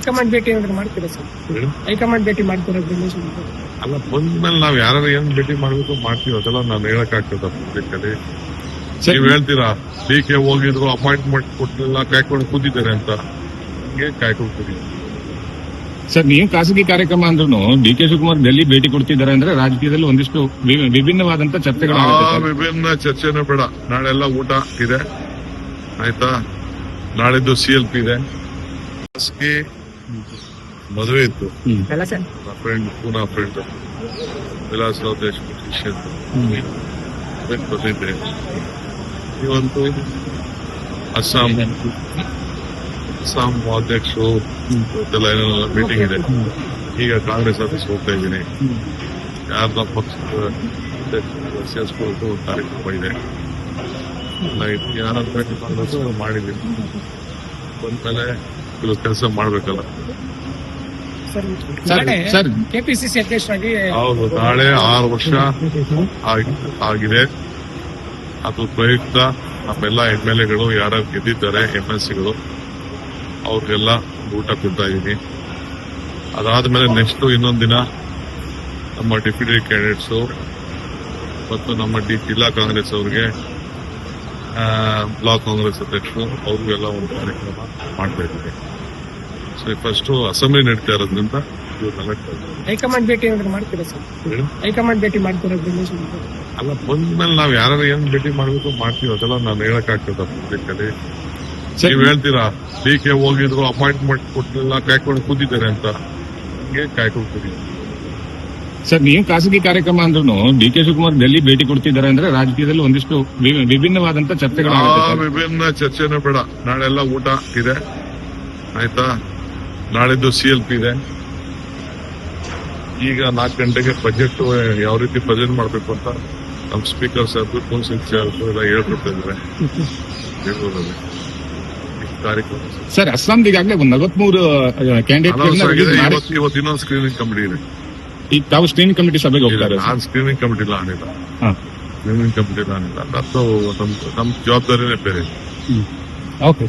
High command ಭೇಟಿ ಏನಾದ್ರು ಮಾಡ್ತೀರಾ ಸರ್? ಹೈಕಮಾಂಡ್ ಭೇಟಿ ಮಾಡ್ತೀರಾ ದಿನೇಶ್ ಗುಂಡೂರಾವ್? ಅಲ್ಲ, ಬಂದ್ಮೇಲೆ ನಾವ್ ಯಾರು ಏನ್ ಭೇಟಿ ಮಾಡ್ಬೇಕು ಮಾಡ್ತೀವಿ, ಅದೆಲ್ಲ ನಾನು ಹೇಳಕ್ಕಾಗ್ತದ ಪಬ್ಲಿಕಲ್ಲಿ. ನೀವ್ ಹೇಳ್ತೀರಾ DK ಹೋಗಿದ್ರು ಅಪಾಯಿಂಟ್ಮೆಂಟ್ ಕೊಟ್ಟಿಲ್ಲ ಕಾಯ್ಕೊಂಡು ಕೂತಿದ್ದಾರೆ ಅಂತ, ಹಂಗೆ ಕಾಯ್ಕೊಂಡು ಕೂತಿದ್ದಾರೆ. ಸರ್, ನೀವು ಖಾಸಗಿ ಕಾರ್ಯಕ್ರಮ ಅಂದ್ರೂ DK ಶಿವಕುಮಾರ್ ಡೆಲ್ಲಿ ಭೇಟಿ ಕೊಡ್ತಿದ್ದಾರೆ ಅಂದ್ರೆ ರಾಜಕೀಯದಲ್ಲಿ ಒಂದಿಷ್ಟು ವಿಭಿನ್ನವಾದಂತ ಚರ್ಚೆಗಳು ವಿಭಿನ್ನ ಚರ್ಚೆನೂ ಬೇಡ. ನಾಳೆ ಎಲ್ಲ ಊಟ ಇದೆ, ಆಯ್ತಾ? ನಾಳೆದ್ದು CLP ಇದೆ, ಮದುವೆ ಇತ್ತು. ಫ್ರೆಂಡ್ ಪೂನಾ ಫ್ರೆಂಡ್ ವಿಲಾಸರಾವ್ ದೇಶಮುಖ್ ಬಂದಿದ್ದೆ. ಇವತ್ತು ಅಸ್ಸಾಂ ಅಧ್ಯಕ್ಷರು ಎಲ್ಲ ಏನೆಲ್ಲ ಮೀಟಿಂಗ್ ಇದೆ. ಈಗ ಕಾಂಗ್ರೆಸ್ ಆಫೀಸ್ ಹೋಗ್ತಾ ಇದ್ದೀನಿ. ಯಾರ್ದ ಪಕ್ಷದ ಸೇರಿಸ್ಕೊಳ್ಳೋದು ಕಾರ್ಯಕ್ರಮ ಇದೆ. ಯಾರಂತ ಕಾಂಗ್ರೆಸ್ ಮಾಡಿದ್ದೀನಿ. ಬಂದ್ಮೇಲೆ ಕೆಲವು ಕೆಲಸ ಮಾಡ್ಬೇಕಲ್ಲ. ಸರ್, KPCC ಅಧ್ಯಕ್ಷರಾಗಿ ಹೌದು, ನಾಳೆ 6 ವರ್ಷ ಆಗಿದೆ. ಅದು ಪ್ರಯುಕ್ತ ನಮ್ಮೆಲ್ಲ MLAಗಳು ಯಾರು ಗೆದ್ದಿದ್ದಾರೆ, MLCಗಳು, ಅವ್ರಿಗೆಲ್ಲ ಊಟ ಕೊಡ್ತಾ ಇದ್ದೀನಿ. ಅದಾದ್ಮೇಲೆ ನೆಕ್ಸ್ಟ್ ಇನ್ನೊಂದ್ ದಿನ ನಮ್ಮ ಡೆಪ್ಯೂಟಿ ಕ್ಯಾಂಡಿಡೇಟ್ಸು ಮತ್ತು ನಮ್ಮ ಜಿಲ್ಲಾ ಕಾಂಗ್ರೆಸ್ ಅವ್ರಿಗೆ, ಬ್ಲಾಕ್ ಕಾಂಗ್ರೆಸ್ ಅಧ್ಯಕ್ಷರು ಅವ್ರಿಗೆಲ್ಲ ಒಂದು ಕಾರ್ಯಕ್ರಮ ಮಾಡ್ತಾ ಇದ್ದೀನಿ. ಸೊ ಫಸ್ಟ್ ಅಸೆಂಬ್ಲಿ ನಡೀತಾ ಇರೋದ್ರಿಂದ ಹೈಕಮಾಂಡ್ ಭೇಟಿ ಏನಾದ್ರು ಮಾಡ್ತೀರಾ ಸರ್? ಹೈಕಮಾಂಡ್ ಭೇಟಿ ಮಾಡ್ತೀರಾ ದಿನೇಶ್ ಗುಂಡೂರಾವ್? ಅಲ್ಲ, ಬಂದ್ಮೇಲೆ ನಾವ್ ಯಾರು ಏನ್ ಭೇಟಿ ಮಾಡ್ಬೇಕು ಮಾಡ್ತೀವಿ, ಅದೆಲ್ಲ ನಾನು ಹೇಳಕ್ಕಾಗ್ತದ ಪಬ್ಲಿಕಲ್ಲಿ. ನೀವ್ ಹೇಳ್ತೀರಾ DK ಹೋಗಿದ್ರು ಅಪಾಯಿಂಟ್ಮೆಂಟ್ ಕೊಟ್ಟಿಲ್ಲ ಕಾಯ್ಕೊಂಡು ಕೂತಿದ್ದಾರೆ ಅಂತ, ಹಂಗೆ ಕಾಯ್ಕೊಂಡು ಕೂತಿದ್ದಾರೆ. ಸರ್, ನೀವು ಖಾಸಗಿ ಕಾರ್ಯಕ್ರಮ ಅಂದ್ರೂ DK ಶಿವಕುಮಾರ್ ಡೆಲ್ಲಿ ಭೇಟಿ ಕೊಡ್ತಿದ್ದಾರೆ ಅಂದ್ರೆ ರಾಜಕೀಯದಲ್ಲಿ ಒಂದಿಷ್ಟು ವಿಭಿನ್ನವಾದಂತ ಚರ್ಚೆಗಳು ವಿಭಿನ್ನ ಚರ್ಚೆನೂ ಬೇಡ. ನಾಳೆ ಎಲ್ಲ ಊಟ ಇದೆ, ಆಯ್ತಾ? ನಾಳೆದ್ದು CLP ಇದೆ. ಈಗ 4 ಗಂಟೆಗೆ ಬಜೆಟ್ ಯಾವ ರೀತಿ ಪ್ರೆಸೆಂಟ್ ಮಾಡ್ಬೇಕು ಅಂತ ನಮ್ಮ ಸ್ಪೀಕರ್ ಸಾಹೇಬ್, ಕೌನ್ಸಿಲ್ ಚೇರ್ಸ್ ಎಲ್ಲ ಹೇಳ್ಕೊಡ್ತಾ ಇದ್ದಾರೆ ಬೆಂಗಳೂರಲ್ಲಿ ಕಾರ್ಯಕ್ರಮ. ಸರ್, ಅಸ್ಸಾಂದು ಈಗಾಗಲೇ 43 ಕ್ಯಾಂಡಿಡೇಟ್ ಇವತ್ತು ಇನ್ನೊಂದು ಸ್ಕ್ರೀನಿಂಗ್ ಕಮಿಟಿ ಇದೆ. ಈಗ ತಾವು ಸ್ಕ್ರೀನಿಂಗ್ ಕಮಿಟಿ ಸಭೆಗೆ ಹೋಗ್ತಾರೆ? ನಾನು ಸ್ಕ್ರೀನಿಂಗ್ ಕಮಿಟಿ ಆನಿಲ್ಲ. ಸ್ಕ್ರೀನಿಂಗ್ ಕಮಿಟಿ ಆನಿಲ್ಲ. ಅದು ನಮ್ಮ ಜವಾಬ್ದಾರಿನೇ ಬೇರೆ. ಓಕೆ.